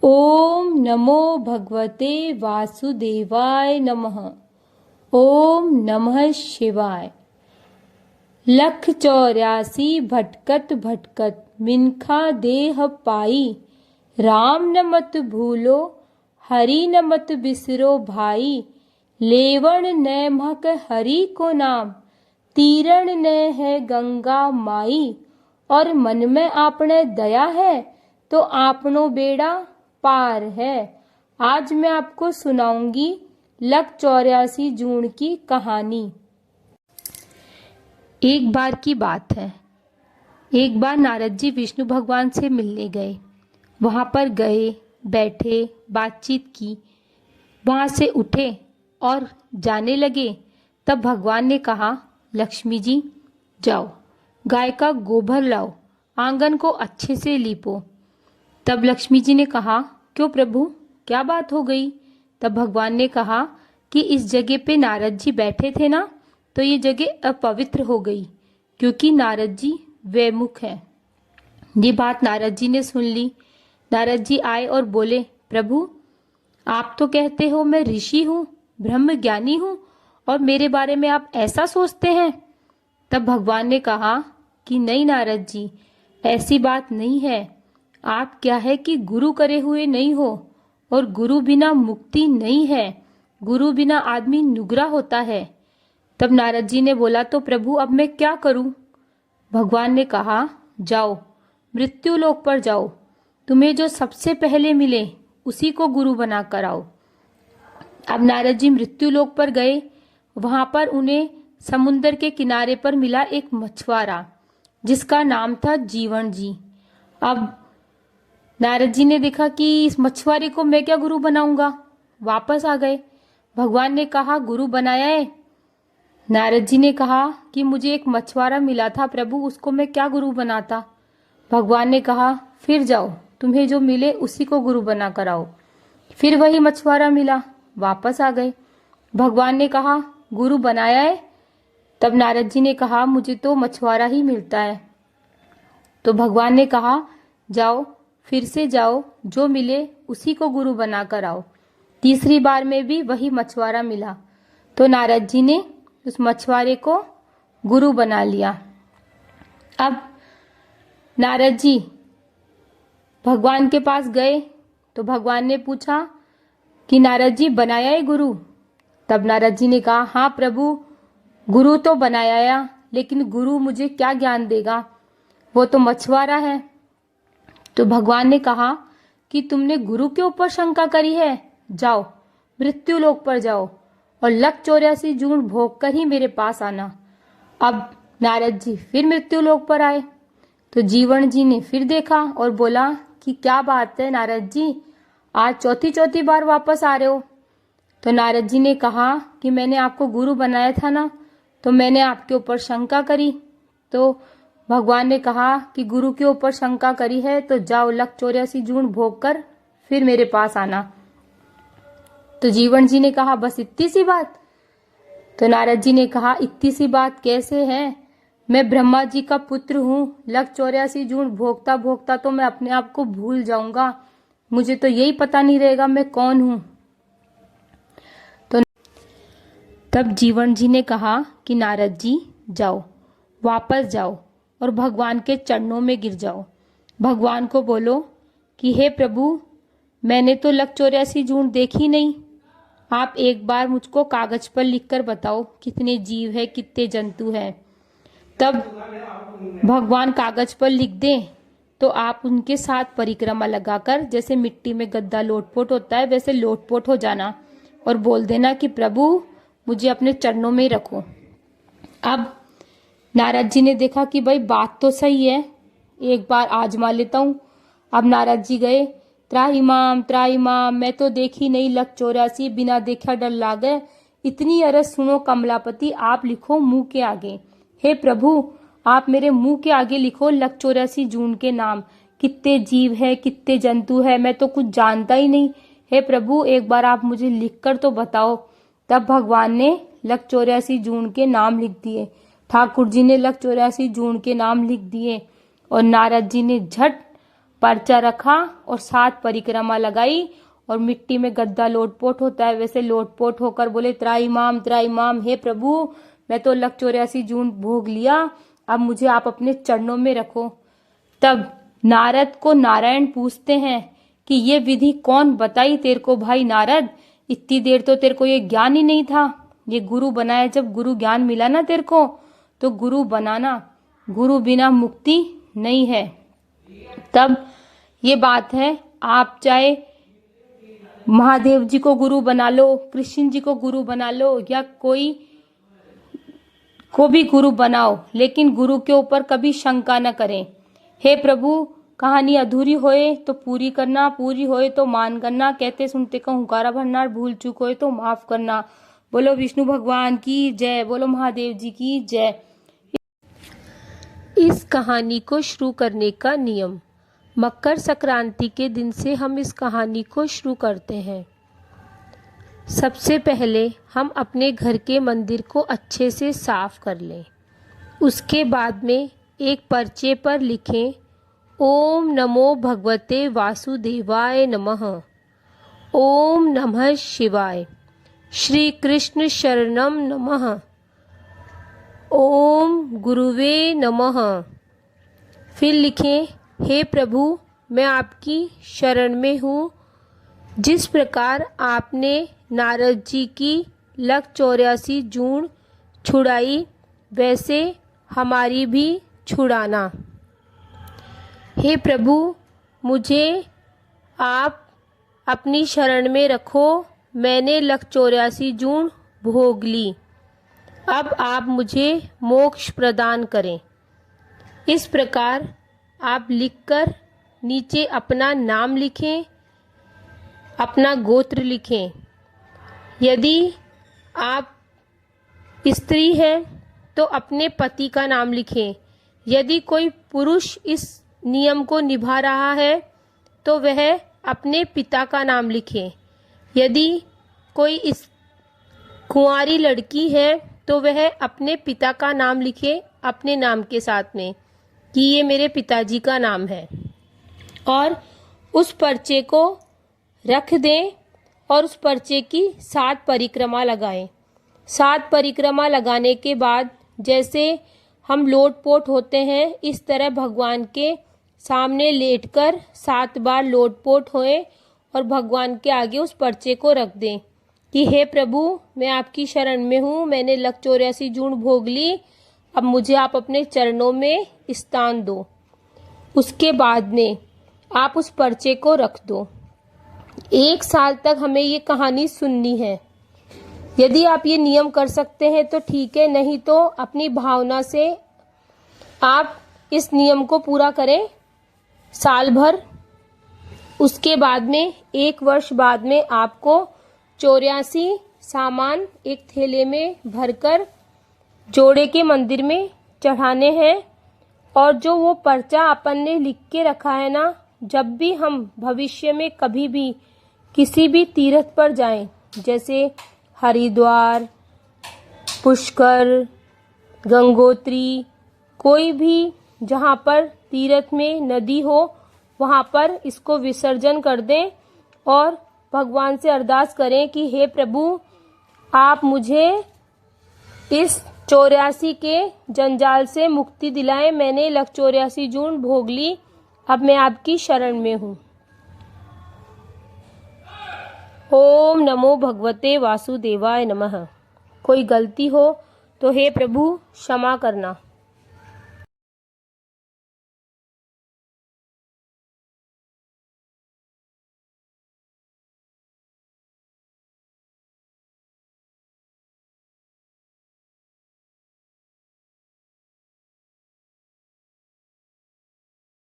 ओम नमो भगवते वासुदेवाय नमः। ओम नमः शिवाय। लख 84 भटकत भटकत मिनखा देह पाई। राम न मत भूलो हरि न मत बिसरो भाई। लेवण न महक हरि को नाम, तीरण न है गंगा माई। और मन में आपने दया है तो आपनो बेड़ा पार है। आज मैं आपको सुनाऊंगी लख 84 जून की कहानी। एक बार की बात है। एक बार नारद जी विष्णु भगवान से मिलने गए। वहां पर गए, बैठे, बातचीत की, वहां से उठे और जाने लगे। तब भगवान ने कहा, लक्ष्मी जी जाओ, गाय का गोबर लाओ, आंगन को अच्छे से लीपो। तब लक्ष्मी जी ने कहा, क्यों प्रभु, क्या बात हो गई? तब भगवान ने कहा कि इस जगह पे नारद जी बैठे थे ना, तो ये जगह अपवित्र हो गई क्योंकि नारद जी वैमुख हैं। ये बात नारद जी ने सुन ली। नारद जी आए और बोले, प्रभु आप तो कहते हो मैं ऋषि हूँ, ब्रह्म ज्ञानी हूँ, और मेरे बारे में आप ऐसा सोचते हैं? तब भगवान ने कहा कि नहीं नारद जी, ऐसी बात नहीं है। आप क्या है कि गुरु करे हुए नहीं हो, और गुरु बिना मुक्ति नहीं है। गुरु बिना आदमी नुगरा होता है। तब नारद जी ने बोला, तो प्रभु अब मैं क्या करूं? भगवान ने कहा, जाओ मृत्यु लोक पर जाओ, तुम्हें जो सबसे पहले मिले उसी को गुरु बना कर आओ। अब नारद जी मृत्यु लोक पर गए। वहां पर उन्हें समुद्र के किनारे पर मिला एक मछुआरा जिसका नाम था जीवन जी। अब नारद जी ने देखा कि इस मछुआरे को मैं क्या गुरु बनाऊंगा, वापस आ गए। भगवान ने कहा, गुरु बनाया है? नारद जी ने कहा कि मुझे एक मछुआरा मिला था प्रभु, उसको मैं क्या गुरु बनाता। भगवान ने कहा, फिर जाओ, तुम्हें जो मिले उसी को गुरु बना कर आओ। फिर वही मछुआरा मिला, वापस आ गए। भगवान ने कहा, गुरु बनाया है? तब नारद जी ने कहा, मुझे तो मछुआरा ही मिलता है। तो भगवान ने कहा, जाओ फिर से जाओ, जो मिले उसी को गुरु बना कर आओ। तीसरी बार में भी वही मछुआरा मिला, तो नारद जी ने उस मछुआरे को गुरु बना लिया। अब नारद जी भगवान के पास गए तो भगवान ने पूछा कि नारद जी बनाया है गुरु? तब नारद जी ने कहा, हाँ प्रभु, गुरु तो बनाया, लेकिन गुरु मुझे क्या ज्ञान देगा, वो तो मछुआरा है। तो भगवान ने कहा कि तुमने गुरु के ऊपर शंका करी है, जाओ मृत्यु लोक पर जाओ और लख 84 जून भोग कर ही मेरे पास आना। अब नारद जी फिर मृत्यु लोक पर आए तो जीवन जी ने फिर देखा और बोला कि क्या बात है नारद जी, आज चौथी बार वापस आ रहे हो? तो नारद जी ने कहा कि मैंने आपको गुरु बनाया था ना, तो मैंने आपके ऊपर शंका करी। तो भगवान ने कहा कि गुरु के ऊपर शंका करी है तो जाओ लख 84 जून भोग कर फिर मेरे पास आना। तो जीवन जी ने कहा, बस इतनी सी बात? तो नारद जी ने कहा, इतनी सी बात कैसे है, मैं ब्रह्मा जी का पुत्र हूँ, लख 84 जून भोगता भोगता तो मैं अपने आप को भूल जाऊंगा, मुझे तो यही पता नहीं रहेगा मैं कौन हूँ। तो तब जीवन जी ने कहा कि नारद जी जाओ, वापस जाओ और भगवान के चरणों में गिर जाओ। भगवान को बोलो कि हे प्रभु, मैंने तो लख 84 जून देखी नहीं, आप एक बार मुझको कागज पर लिखकर बताओ कितने जीव है, कितने जंतु हैं। तब भगवान कागज पर लिख दें तो आप उनके साथ परिक्रमा लगाकर, जैसे मिट्टी में गद्दा लोटपोट होता है वैसे लोटपोट हो जाना और बोल देना कि प्रभु मुझे अपने चरणों में रखो। अब नारद जी ने देखा कि भाई बात तो सही है, एक बार आजमा लेता हूँ। अब नारद जी गए, त्राहिमाम त्राहिमाम, मैं तो देखी नहीं लख 84, बिना देखा डर लागे, इतनी अरज सुनो कमलापति, आप लिखो मुंह के आगे। हे प्रभु, आप मेरे मुंह के आगे लिखो लख 84 जून के नाम, कितने जीव है, कितने जंतु है, मैं तो कुछ जानता ही नहीं। हे प्रभु, एक बार आप मुझे लिखकर तो बताओ। तब भगवान ने लख 84 जून के नाम लिख दिए। ठाकुर जी ने लख 84 जून के नाम लिख दिए और नारद जी ने झट पर्चा रखा और 7 परिक्रमा लगाई और मिट्टी में गद्दा लोटपोट होता है वैसे लोटपोट होकर बोले त्राईमाम, हे प्रभु मैं तो लक 84 जून भोग लिया, अब मुझे आप अपने चरणों में रखो। तब नारद को नारायण पूछते हैं कि ये विधि कौन बताई तेरे को भाई नारद, इतनी देर तो तेरे को ये ज्ञान ही नहीं था। ये गुरु बनाया, जब गुरु ज्ञान मिला ना तेरे को तो गुरु बनाना, गुरु बिना मुक्ति नहीं है। तब ये बात है, आप चाहे महादेव जी को गुरु बना लो, कृष्ण जी को गुरु बना लो या कोई को भी गुरु बनाओ, लेकिन गुरु के ऊपर कभी शंका न करें। हे प्रभु कहानी अधूरी होए तो पूरी करना, पूरी होए तो मान करना, कहते सुनते का हुंकारा भरना, भूल चूक होए तो माफ करना। बोलो विष्णु भगवान की जय, बोलो महादेव जी की जय। इस कहानी को शुरू करने का नियम, मकर संक्रांति के दिन से हम इस कहानी को शुरू करते हैं। सबसे पहले हम अपने घर के मंदिर को अच्छे से साफ कर लें। उसके बाद में एक पर्चे पर लिखें ओम नमो भगवते वासुदेवाय नमः, ओम नमः शिवाय, श्री कृष्ण शरणम नमः, ओम गुरुवे नमः। फिर लिखें हे प्रभु मैं आपकी शरण में हूँ। जिस प्रकार आपने नारद जी की लक 84 जून छुड़ाई वैसे हमारी भी छुड़ाना। हे प्रभु मुझे आप अपनी शरण में रखो, मैंने लक 84 जून भोग ली, अब आप मुझे मोक्ष प्रदान करें। इस प्रकार आप लिखकर नीचे अपना नाम लिखें, अपना गोत्र लिखें। यदि आप स्त्री हैं तो अपने पति का नाम लिखें। यदि कोई पुरुष इस नियम को निभा रहा है तो वह अपने पिता का नाम लिखे। यदि कोई इस कुंवारी लड़की है तो वह अपने पिता का नाम लिखे अपने नाम के साथ में कि ये मेरे पिताजी का नाम है, और उस पर्चे को रख दें और उस पर्चे की 7 परिक्रमा लगाएं। 7 परिक्रमा लगाने के बाद जैसे हम लोटपोट होते हैं इस तरह भगवान के सामने लेटकर 7 बार लोटपोट होएं और भगवान के आगे उस पर्चे को रख दें कि हे प्रभु मैं आपकी शरण में हूँ, मैंने लक 84 जून भोग ली, अब मुझे आप अपने चरणों में स्थान दो। उसके बाद में आप उस पर्चे को रख दो। 1 साल तक हमें ये कहानी सुननी है। यदि आप ये नियम कर सकते हैं तो ठीक है, नहीं तो अपनी भावना से आप इस नियम को पूरा करें साल भर। उसके बाद में 1 वर्ष बाद में आपको 84 सामान एक थैले में भरकर जोड़े के मंदिर में चढ़ाने हैं। और जो वो पर्चा अपन ने लिख के रखा है ना, जब भी हम भविष्य में कभी भी किसी भी तीर्थ पर जाएं, जैसे हरिद्वार, पुष्कर, गंगोत्री, कोई भी जहाँ पर तीर्थ में नदी हो वहाँ पर इसको विसर्जन कर दें और भगवान से अरदास करें कि हे प्रभु आप मुझे इस 84 के जंजाल से मुक्ति दिलाएं, मैंने लक 84 जून भोग ली, अब मैं आपकी शरण में हूँ। ओम नमो भगवते वासुदेवाय नमः। कोई गलती हो तो हे प्रभु क्षमा करना।